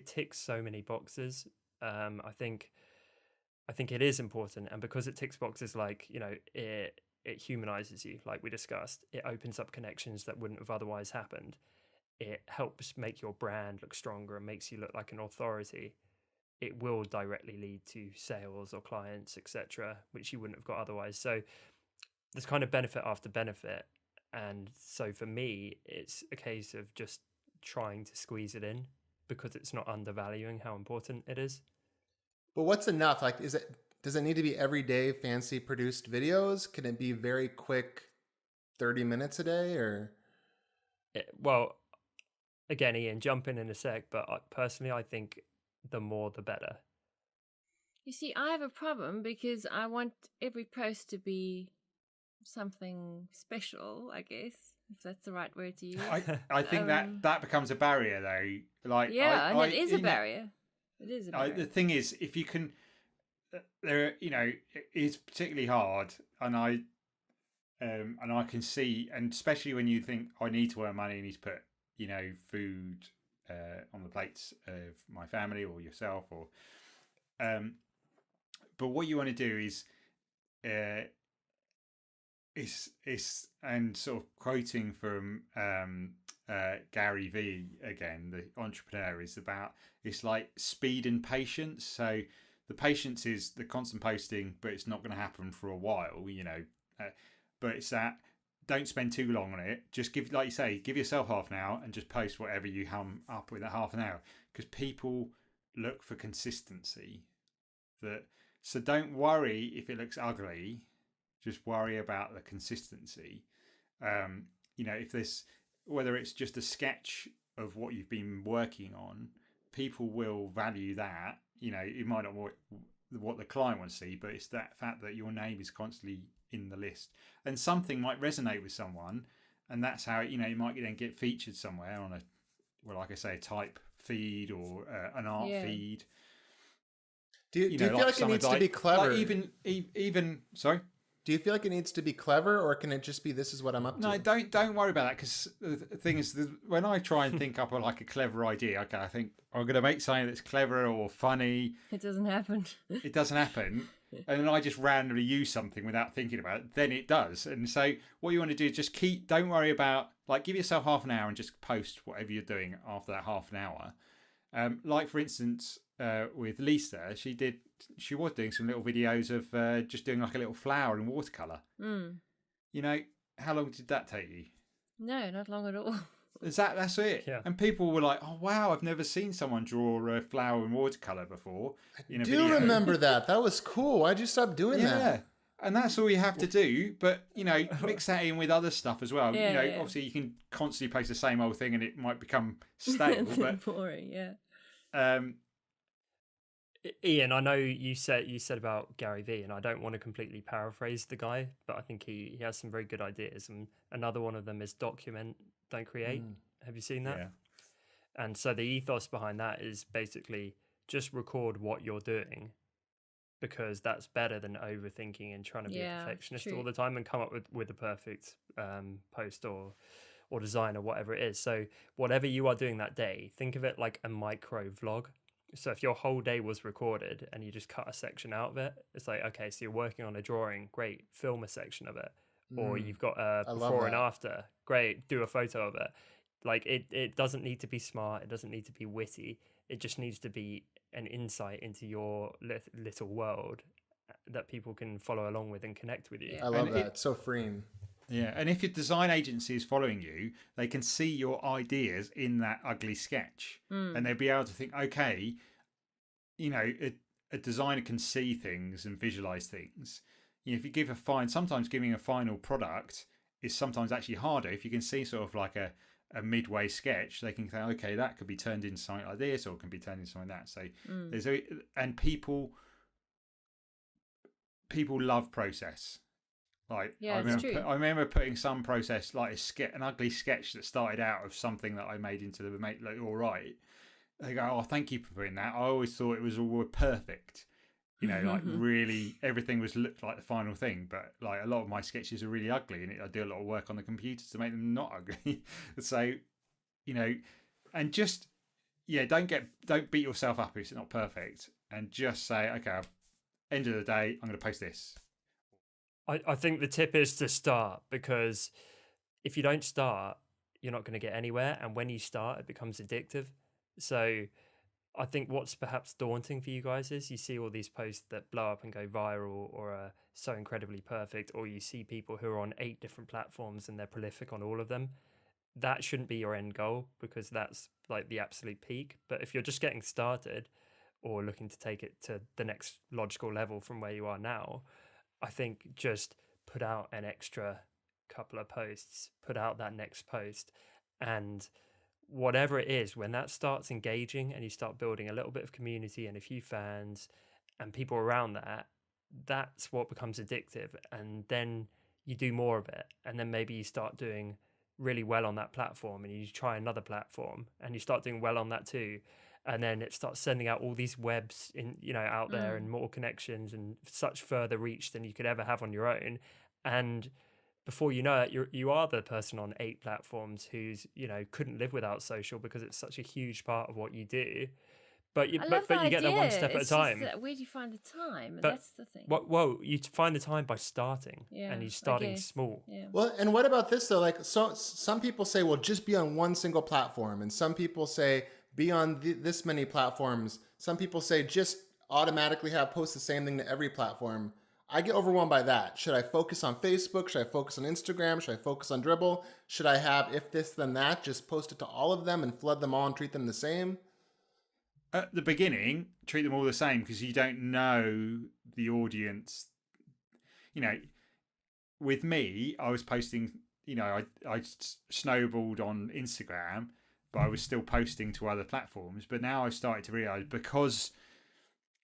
ticks so many boxes. I think it is important, and because it ticks boxes, like, it humanizes you, like we discussed. It opens up connections that wouldn't have otherwise happened. It helps make your brand look stronger and makes you look like an authority. It will directly lead to sales or clients, etc., which you wouldn't have got otherwise. So there's kind of benefit after benefit. And so for me, it's a case of just trying to squeeze it in, because it's not undervaluing how important it is. But what's enough? Like, does it need to be everyday fancy produced videos? Can it be very quick, 30 minutes a day, or? Well, again, Ian, jump in a sec, but personally, I think the more the better. You see, I have a problem because I want every post to be something special, I guess, if that's the right word to use. I think that becomes a barrier, though. Like, yeah, and it is a barrier. It is a barrier. The thing is, if you can, it's particularly hard, and I can see, and especially when you think, I need to earn money, I need to put, food on the plates of my family or yourself, or but what you want to do is and sort of quoting from Gary Vee again, the entrepreneur, is about, it's like speed and patience. So the patience is the constant posting, but it's not going to happen for a while, but it's that, don't spend too long on it. Just give yourself half an hour and just post whatever you hum up with that half an hour, because people look for consistency. So don't worry if it looks ugly, just worry about the consistency. If there's, whether it's just a sketch of what you've been working on, people will value that. It might not what the client wants to see, but it's that fact that your name is constantly in the list, and something might resonate with someone, and that's how you might then get featured somewhere on like I say, a type feed or an art feed. Do you feel like it needs to be clever? Like even sorry. Do you feel like it needs to be clever, or can it just be, this is what I'm up to? No, don't worry about that, because the thing is, when I try and think up a clever idea, okay, I think I'm going to make something that's clever or funny. It doesn't happen. It doesn't happen. And then I just randomly use something without thinking about it, then it does. And so what you want to do is just don't worry about, give yourself half an hour and just post whatever you're doing after that half an hour. Like, for instance, with Lisa, she was doing some little videos of just doing a little flower in watercolour. How long did that take you? No, not long at all. That's it. Yeah. And people were like, oh wow, I've never seen someone draw a flower in watercolour before. I do remember that. That was cool. Why'd you stop doing that? Yeah. And that's all you have to do. But, mix that in with other stuff as well. Yeah. Obviously you can constantly post the same old thing and it might become stale. But boring, yeah. Ian, I know you said about Gary Vee, and I don't want to completely paraphrase the guy, but I think he has some very good ideas. And another one of them is document, don't create. Have you seen that? Yeah. And so the ethos behind that is basically just record what you're doing, because that's better than overthinking and trying to be a perfectionist all the time and come up with a perfect post or design or whatever it is. So whatever you are doing that day, think of it like a micro vlog. So if your whole day was recorded and you just cut a section out of it, it's like, okay, so you're working on a drawing, great, film a section of it. Or you've got a before and after, great, do a photo of it. It doesn't need to be smart, it doesn't need to be witty, it just needs to be an insight into your little world, that people can follow along with and connect with you. Yeah. I love And that. It's so freeing. Yeah, and if your design agency is following you, they can see your ideas in that ugly sketch, and they'll be able to think, okay, you know, a designer can see things and visualize things. You know, if you give sometimes giving a final product is sometimes actually harder. If you can see sort of like a midway sketch, they can say, okay, that could be turned into something like this, or it can be turned into something like that. So and people love process. Like Yeah, it's true. I remember putting some process, like an ugly sketch that started out of something that I made into the look all right. They go, oh, thank you for putting that. I always thought it was all perfect. You know, like really everything looked like the final thing. But like a lot of my sketches are really ugly, and I do a lot of work on the computer to make them not ugly. So, you know, and just don't beat yourself up if it's not perfect, and just say, okay, end of the day, I'm going to post this. I think the tip is to start, because if you don't start, you're not going to get anywhere. And when you start, it becomes addictive. So I think what's perhaps daunting for you guys is you see all these posts that blow up and go viral or are so incredibly perfect, or you see people who are on 8 different platforms and they're prolific on all of them. That shouldn't be your end goal, because that's like the absolute peak. But if you're just getting started or looking to take it to the next logical level from where you are now, I think just put out an extra couple of posts, put out that next post, and whatever it is, when that starts engaging and you start building a little bit of community and a few fans and people around that, that's what becomes addictive. And then you do more of it, and then maybe you start doing really well on that platform, and you try another platform and you start doing well on that too, and then it starts sending out all these webs out there, and more connections and such further reach than you could ever have on your own. And before you know it, you are the person on 8 platforms who's couldn't live without social, because it's such a huge part of what you do. But you get there one step at a time. Where do you find the time? But that's the thing. Well, you find the time by starting, and you're starting small. Yeah. Well, and what about this though? Like, so some people say, well, just be on one single platform, and some people say be on this many platforms. Some people say just automatically post the same thing to every platform. I get overwhelmed by that. Should I focus on Facebook? Should I focus on Instagram? Should I focus on Dribbble? Should I have if this then that? Just post it to all of them and flood them all and treat them the same? At the beginning, treat them all the same, because you don't know the audience. You know, with me, I was posting, I snowballed on Instagram, but I was still posting to other platforms. But now I've started to realize, because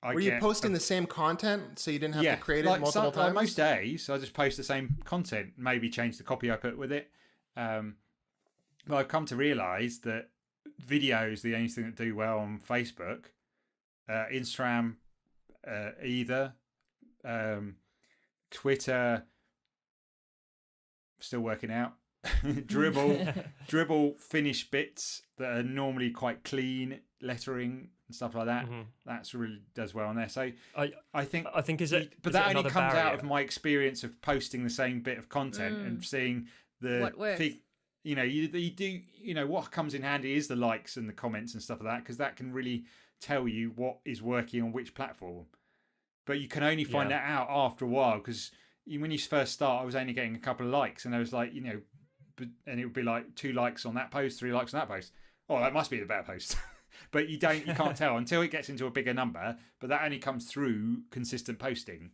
were you posting the same content, so you didn't have to create it multiple times? Like most days, I just post the same content, maybe change the copy I put with it. But I've come to realize that video is the only thing that do well on Facebook, Instagram, either, Twitter, still working out. Dribbble finished bits that are normally quite clean lettering and stuff like that. That's really does well on there. So I think but that only comes out of my experience of posting the same bit of content and seeing what works. You do what comes in handy is the likes and the comments and stuff like that, because that can really tell you what is working on which platform. But you can only find that out after a while, because when you first start, I was only getting a couple of likes, and I was like, and it would be like 2 likes on that post, 3 likes on that post. Oh, that must be the better post. But you can't tell until it gets into a bigger number. But that only comes through consistent posting,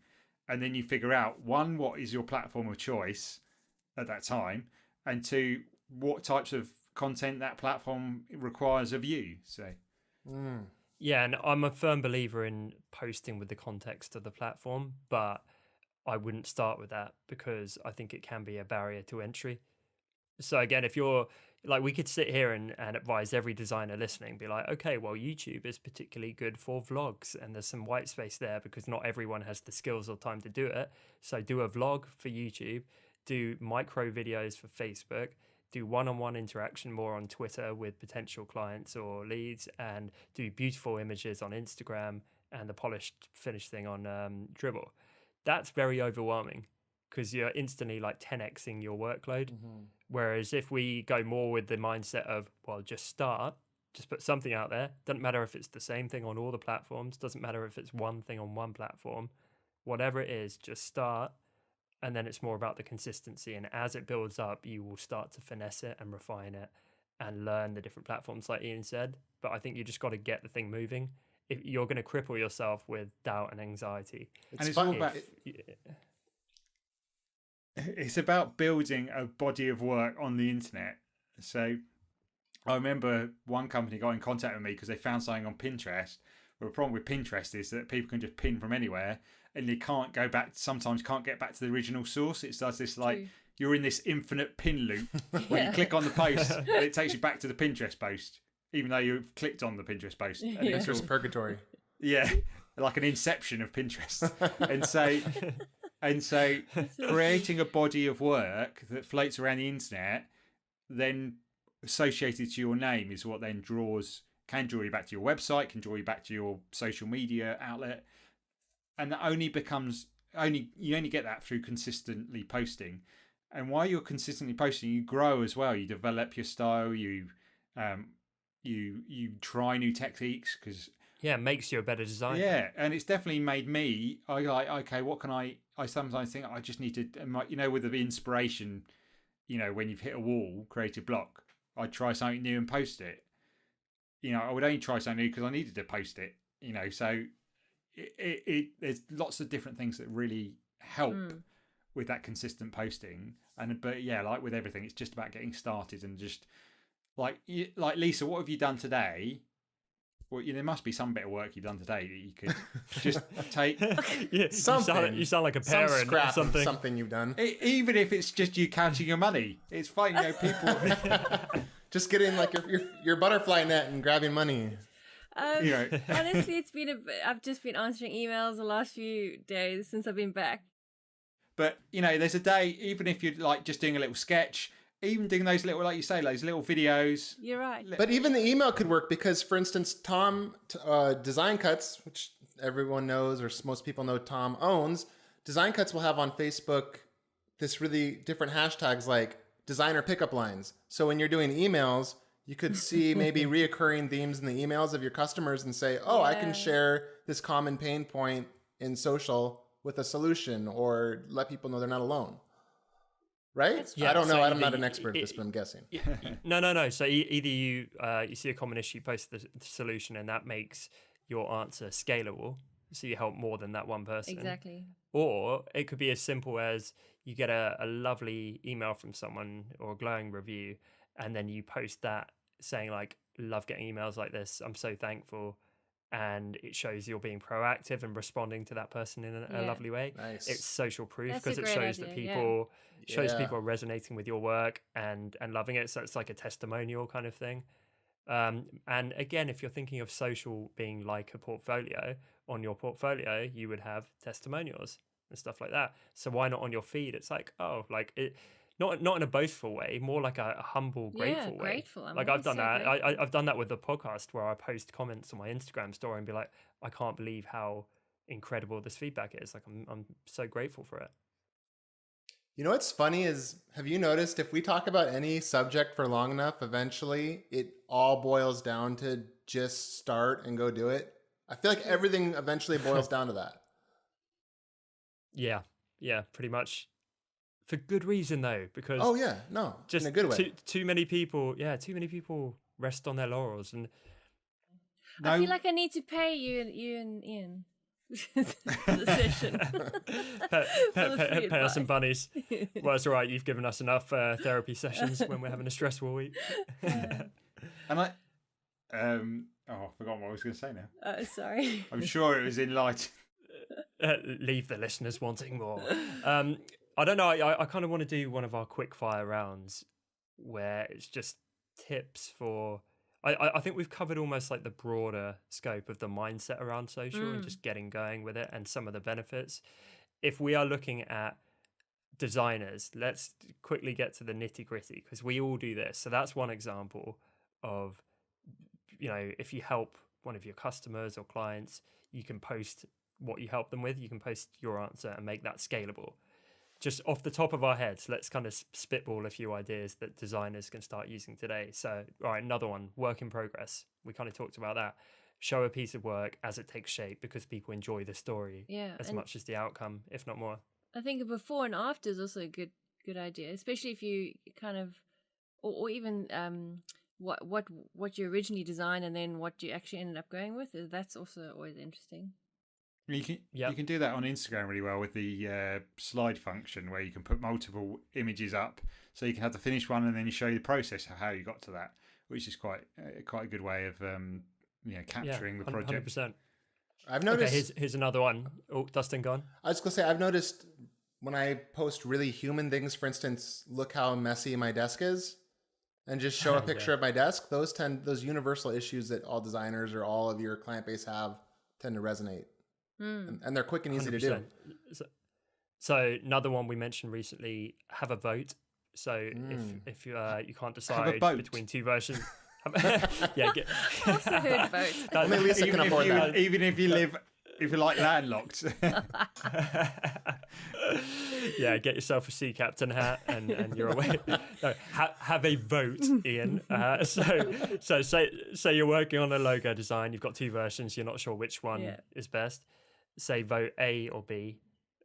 and then you figure out, 1, what is your platform of choice at that time, and 2, what types of content that platform requires of you. So yeah, and I'm a firm believer in posting with the context of the platform, but I wouldn't start with that, because I think it can be a barrier to entry. So again, if you're like, we could sit here and advise every designer listening, be like, okay, well, YouTube is particularly good for vlogs, and there's some white space there because not everyone has the skills or time to do it. So do a vlog for YouTube, do micro videos for Facebook, do one-on-one interaction more on Twitter with potential clients or leads, and do beautiful images on Instagram and the polished finished thing on Dribbble. That's very overwhelming, because you're instantly like 10xing your workload. Whereas if we go more with the mindset of, well, just put something out there, doesn't matter if it's the same thing on all the platforms, doesn't matter if it's one thing on one platform, whatever it is, just start. And then it's more about the consistency. And as it builds up, you will start to finesse it and refine it and learn the different platforms, like Ian said. But I think you just got to get the thing moving. If you're going to cripple yourself with doubt and anxiety. It's all about it's about building a body of work on the internet. So I remember one company got in contact with me because they found something on Pinterest. Well, the problem with Pinterest is that people can just pin from anywhere, and they can't go back. Sometimes can't get back to the original source. It does this like you're in this infinite pin loop where you click on the post and it takes you back to the Pinterest post, even though you've clicked on the Pinterest post. And It's just purgatory. Yeah, like an inception of Pinterest. And so creating a body of work that floats around the internet, then associated to your name, is what then can draw you back to your website, can draw you back to your social media outlet. And that you only get that through consistently posting. And while you're consistently posting, you grow as well. You develop your style. You try new techniques because it makes you a better designer. Yeah, and it's definitely made me. I like, okay, what can I sometimes think I just need to, with the inspiration, when you've hit a wall, creative block, I'd try something new and post it. I would only try something new because I needed to post it. So there's lots of different things that really help with that consistent posting. But yeah, like with everything, it's just about getting started and just like Lisa, what have you done today? Well, there must be some bit of work you've done today that you could just take. Something. You sound like a parent. Some scrap or something. of something you've done. Even if it's just you counting your money, it's fine. People just getting like your butterfly net and grabbing money. Honestly, I've just been answering emails the last few days since I've been back. But there's a day, even if you're like just doing a little sketch. Even doing those little, like you say, those little videos. You're right. But even the email could work because, for instance, Tom Design Cuts, which everyone knows or most people know Tom owns, Design Cuts will have on Facebook this really different hashtags like designer pickup lines. So when you're doing emails, you could see maybe reoccurring themes in the emails of your customers and say, I can share this common pain point in social with a solution or let people know they're not alone. Right? Yeah, I don't know. so I'm not an expert at this, but I'm guessing. No. So either you see a common issue, post the solution, and that makes your answer scalable. So you help more than that one person. Exactly. Or it could be as simple as you get a lovely email from someone or a glowing review, and then you post that saying like, love getting emails like this. I'm so thankful. And it shows you're being proactive and responding to that person in a lovely way. Nice. It's social proof because it great shows idea, that people are resonating with your work and loving it. So it's like a testimonial kind of thing. And again, if you're thinking of social being like a portfolio, on your portfolio, you would have testimonials and stuff like that. So why not on your feed? It's like, not in a boastful way, more like a humble, grateful way. Grateful. I've done that. I've done that with the podcast where I post comments on my Instagram story and be like, I can't believe how incredible this feedback is. Like I'm so grateful for it. What's funny is, have you noticed if we talk about any subject for long enough, eventually it all boils down to just start and go do it? I feel like everything eventually boils down to that. Yeah, pretty much. For good reason though, because just in a good way. Too many people rest on their laurels, and I feel like I need to pay you and Ian the session. pay us some bunnies. Well, it's all right. You've given us enough therapy sessions when we're having a stressful week. And I forgot what I was going to say now. Sorry. I'm sure it was in light. Leave the listeners wanting more. I don't know. I kind of want to do one of our quick fire rounds where it's just tips for. I think we've covered almost like the broader scope of the mindset around social and just getting going with it and some of the benefits. If we are looking at designers, let's quickly get to the nitty gritty because we all do this. So that's one example of, if you help one of your customers or clients, you can post what you help them with. You can post your answer and make that scalable. Just off the top of our heads, let's kind of spitball a few ideas that designers can start using today. So, all right, another one, work in progress. We kind of talked about that. show a piece of work as it takes shape, because people enjoy the story Yeah, as and much as the outcome, if not more. I think a before and after is also a good idea, especially if you kind of, or even what you originally designed and then what you actually ended up going with. That's also always interesting. You can Yep. you can do that on Instagram really well with the slide function, where you can put multiple images up, so you can have the finished one and then you show the process of how you got to that, which is quite a good way of capturing the project. 100%. I've Okay, noticed. here's another one. Oh, Dustin, gone. I was gonna say I've noticed when I post really human things, for instance, look how messy my desk is, and just show a picture of my desk. Those universal issues that all designers or all of your client base have tend to resonate, and they're quick and easy to do. 100%. So another one we mentioned recently: have a vote. So if you can't decide vote. between two versions, yeah, I also heard both. Only Lisa can afford that. Even if you're like landlocked. yeah, get yourself a sea captain hat and you're away. No, have a vote, Ian. So say you're working on a logo design. You've got two versions. You're not sure which one is best. Say vote A or B.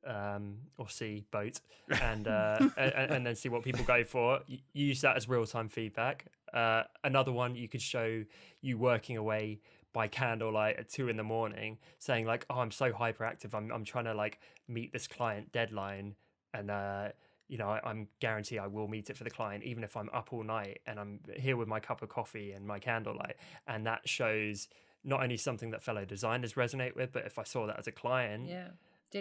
Or C, boat, and then see what people go for. Use that as real-time feedback. Another one, you could show you working away by candlelight at 2 a.m, saying like, "Oh, I'm so hyperactive. I'm trying to like meet this client deadline, and I'm guarantee I will meet it for the client, even if I'm up all night and I'm here with my cup of coffee and my candlelight." And that shows not only something that fellow designers resonate with, but if I saw that as a client,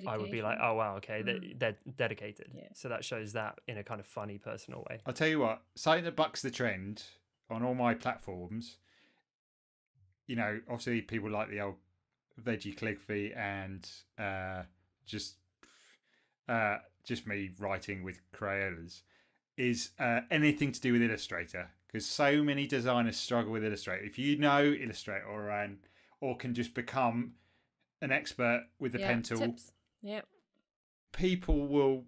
I would be like, oh, wow, okay, they're dedicated. Yeah. So that shows that in a kind of funny, personal way. I'll tell you what, something that bucks the trend on all my platforms, obviously people like the old Veggie Calligraphy and just me writing with Crayolas, is anything to do with Illustrator, because so many designers struggle with Illustrator. If you know Illustrator or can just become an expert with the pen tool, tips. Yep. People will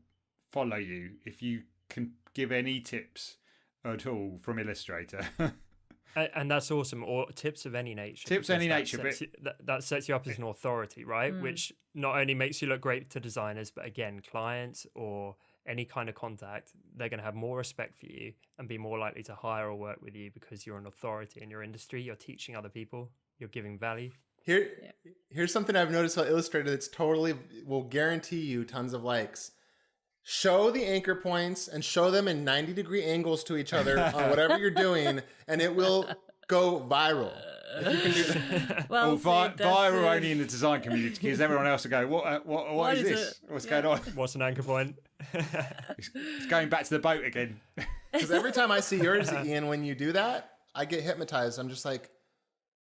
follow you if you can give any tips at all from Illustrator. And that's awesome. Or tips of any nature. Tips of any nature. That sets you up as an authority, right? Which not only makes you look great to designers, but again, clients or any kind of contact, they're going to have more respect for you and be more likely to hire or work with you because you're an authority in your industry. You're teaching other people. You're giving value. Here's something I've noticed about Illustrator that's totally will guarantee you tons of likes. Show the anchor points and show them in 90-degree angles to each other on whatever you're doing, and it will go viral. If you can do that. Well, viral only in the design community, because everyone else will go, what is this? What's going on? What's an anchor point? It's going back to the boat again. Because every time I see yours, Ian, when you do that, I get hypnotized. I'm just like,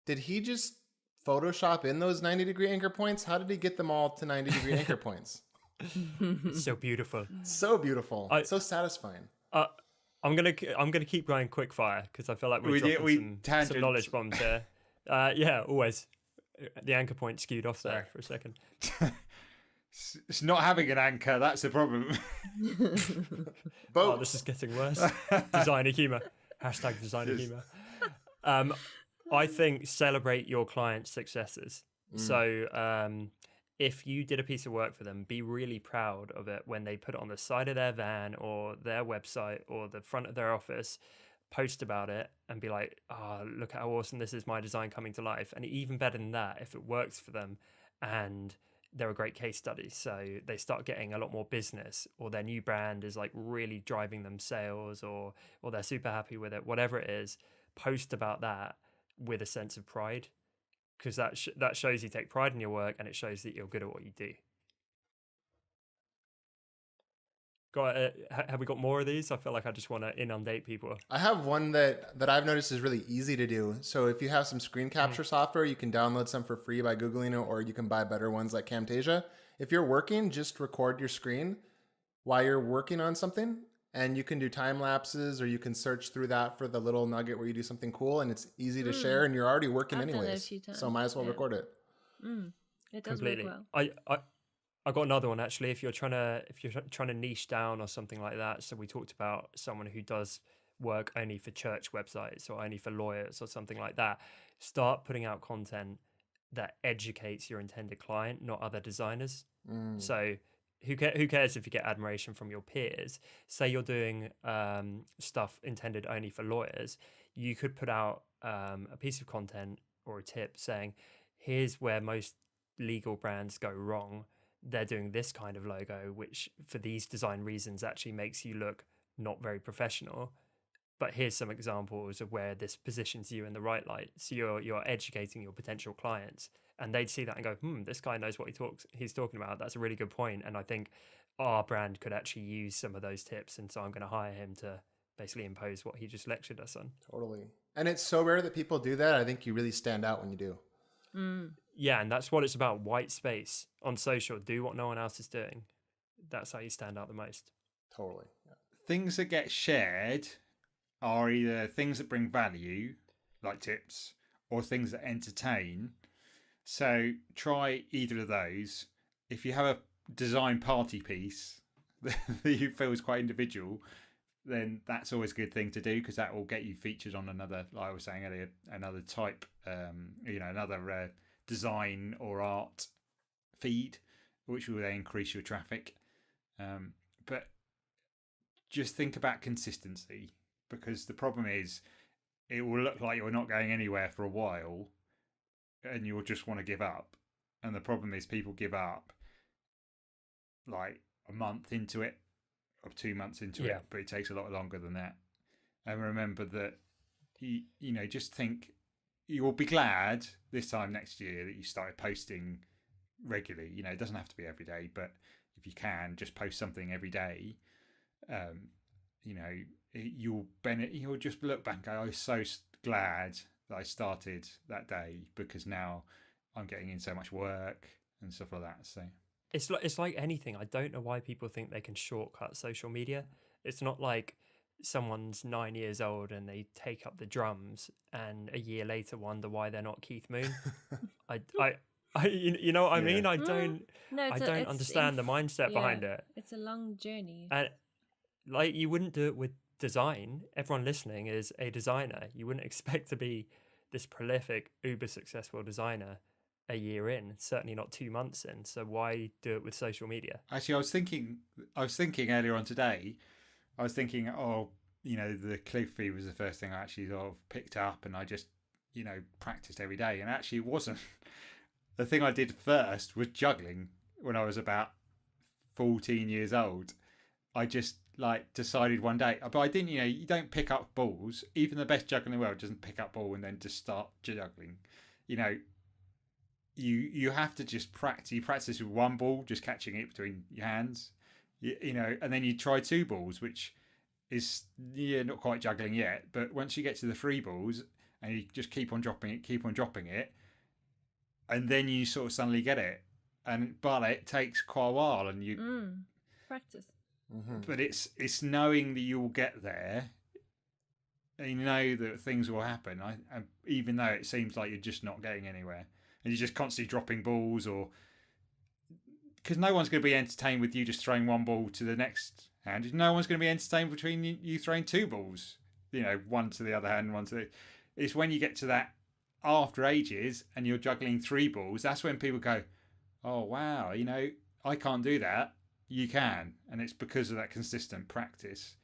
did he just Photoshop in those 90-degree anchor points? How did he get them all to 90-degree anchor points? It's so beautiful. So beautiful. So satisfying. I'm gonna keep going quick fire because I feel like we're dropping some knowledge bombs here. Yeah, always. The anchor point skewed off there for a second. It's not having an anchor, that's the problem. Oh, this is getting worse. Designer humor. Hashtag designer humor. I think celebrate your clients' successes. So if you did a piece of work for them, be really proud of it when they put it on the side of their van or their website or the front of their office. Post about it and be like, oh, look how awesome this is, my design coming to life. And even better than that, if it works for them and they're a great case study, so they start getting a lot more business, or their new brand is like really driving them sales, or they're super happy with it, whatever it is, post about that with a sense of pride, because that shows you take pride in your work and it shows that you're good at what you do. Have we got more of these? I feel like I just want to inundate people. I have one that I've noticed is really easy to do. So if you have some screen capture software, you can download some for free by Googling it, or you can buy better ones like Camtasia. If you're working, just record your screen while you're working on something, and you can do time lapses, or you can search through that for the little nugget where you do something cool, and it's easy to share, and you're already working anyways. So might as well record it. It does completely work well. I got another one actually. If you're trying to niche down or something like that. So we talked about someone who does work only for church websites or only for lawyers or something like that. Start putting out content that educates your intended client, not other designers. So who cares if you get admiration from your peers? Say you're doing stuff intended only for lawyers, you could put out a piece of content or a tip saying, here's where most legal brands go wrong. They're doing this kind of logo, which for these design reasons actually makes you look not very professional. But here's some examples of where this positions you in the right light. So you're educating your potential clients, and they'd see that and go, this guy knows what he's talking about. That's a really good point. And I think our brand could actually use some of those tips. And so I'm going to hire him to basically impose what he just lectured us on. Totally. And it's so rare that people do that. I think you really stand out when you do. Yeah, and that's what it's about. White space on social. Do what no one else is doing. That's how you stand out the most. Totally. Yeah. Things that get shared are either things that bring value, like tips, or things that entertain. So try either of those. If you have a design party piece that you feel is quite individual, then that's always a good thing to do, because that will get you featured on another, like I was saying earlier, another type, another design or art feed, which will then increase your traffic. But just think about consistency, because the problem is it will look like you're not going anywhere for a while and you'll just want to give up. And the problem is people give up like a month into it or 2 months into it, but it takes a lot longer than that. And remember that, just think you'll be glad this time next year that you started posting regularly. It doesn't have to be every day, but if you can, just post something every day. You'll just look back and go, I'm so glad that I started that day, because now I'm getting in so much work and stuff like that. So it's like anything. I don't know why people think they can shortcut social media. It's not like someone's 9 years old and they take up the drums and a year later wonder why they're not Keith Moon. You know what I mean? I don't understand the mindset behind it. It's a long journey. And like, you wouldn't do it with design. Everyone listening is a designer. You wouldn't expect to be this prolific, uber successful designer a year in, certainly not 2 months in. So why do it with social media? Actually, I was thinking earlier on today, the calligraphy was the first thing I actually sort of picked up, and I just, practiced every day. And actually it wasn't. The thing I did first was juggling when I was about 14 years old. I just decided one day, but I didn't, you don't pick up balls. Even the best juggler in the world doesn't pick up ball and then just start juggling. You have to just practice. You practice with one ball, just catching it between your hands, and then you try two balls, which is not quite juggling yet. But once you get to the three balls and you just keep on dropping it, and then you sort of suddenly get it. But it takes quite a while, and you practice. Mm-hmm. But it's knowing that you will get there, and you know that things will happen. Even though it seems like you're just not getting anywhere, and you're just constantly dropping balls, or because no one's going to be entertained with you just throwing one ball to the next hand. No one's going to be entertained between you throwing two balls, one to the other hand, one to the. It's when you get to that after ages and you're juggling three balls, that's when people go, oh wow, I can't do that. You can. And it's because of that consistent practice,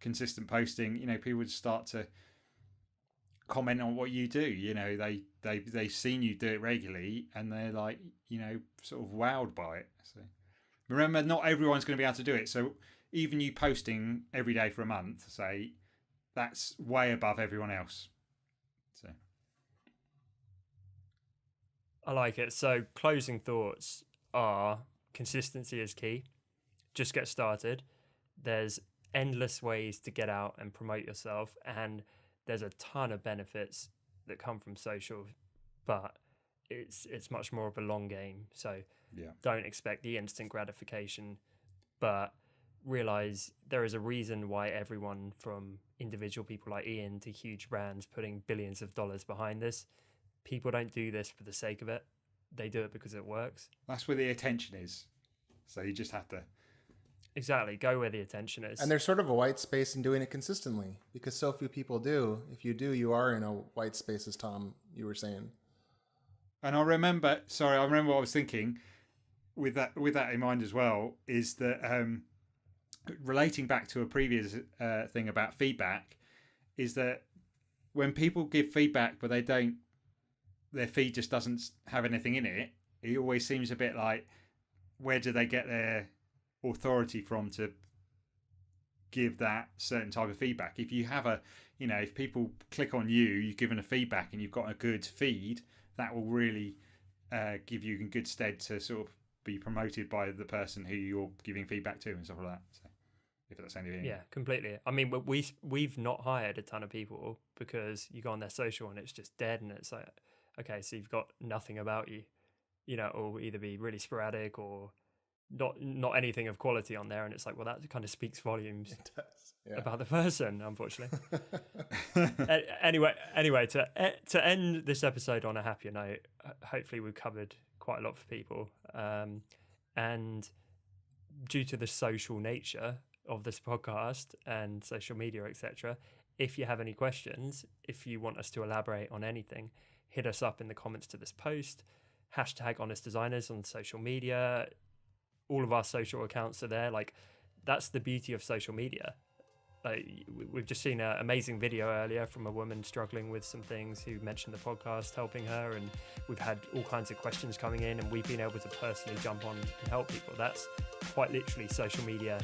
consistent posting. People would start to comment on what you do. They've seen you do it regularly, and they're like, sort of wowed by it. So remember, not everyone's going to be able to do it. So even you posting every day for a month, say, that's way above everyone else. So I like it. So closing thoughts are: consistency is key. Just get started. There's endless ways to get out and promote yourself, and there's a ton of benefits that come from social, but it's much more of a long game. So don't expect the instant gratification, but realize there is a reason why everyone, from individual people like Ian to huge brands putting billions of dollars behind this. People don't do this for the sake of it. They do it because it works. That's where the attention is. So you just have to Exactly. Go where the attention is. And there's sort of a white space in doing it consistently because so few people do. If you do, you are in a white space, as Tom, you were saying. And I remember what I was thinking with that in mind as well, is that relating back to a previous thing about feedback, is that when people give feedback but their feed just doesn't have anything in it, it always seems a bit like, where do they get their authority from to give that certain type of feedback? If you have if people click on you've given a feedback and you've got a good feed, that will really give you in good stead to sort of be promoted by the person who you're giving feedback to and stuff like that. So, if that's anything. Yeah, completely. I mean, we've not hired a ton of people because you go on their social and it's just dead, and it's like, okay, so you've got nothing about you. It'll either be really sporadic or not anything of quality on there, and it's like, well, that kind of speaks volumes about the person, unfortunately. Anyway, to end this episode on a happier note, hopefully we've covered quite a lot for people, and due to the social nature of this podcast and social media, etc., if you have any questions, if you want us to elaborate on anything, hit us up in the comments to this post, #HonestDesigners on social media. All of our social accounts are there. Like, that's the beauty of social media. Like, we've just seen an amazing video earlier from a woman struggling with some things who mentioned the podcast helping her, and we've had all kinds of questions coming in, and we've been able to personally jump on and help people. That's quite literally social media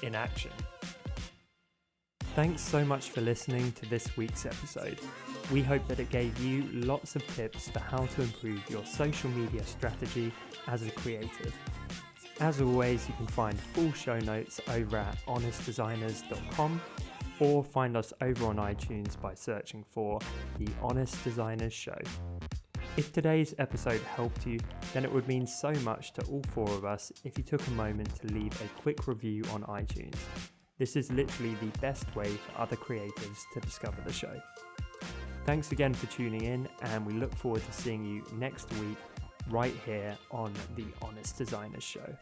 in action. Thanks so much for listening to this week's episode. We hope that it gave you lots of tips for how to improve your social media strategy as a creative. As always, you can find full show notes over at honestdesigners.com, or find us over on iTunes by searching for The Honest Designers Show. If today's episode helped you, then it would mean so much to all four of us if you took a moment to leave a quick review on iTunes. This is literally the best way for other creatives to discover the show. Thanks again for tuning in, and we look forward to seeing you next week right here on The Honest Designers Show.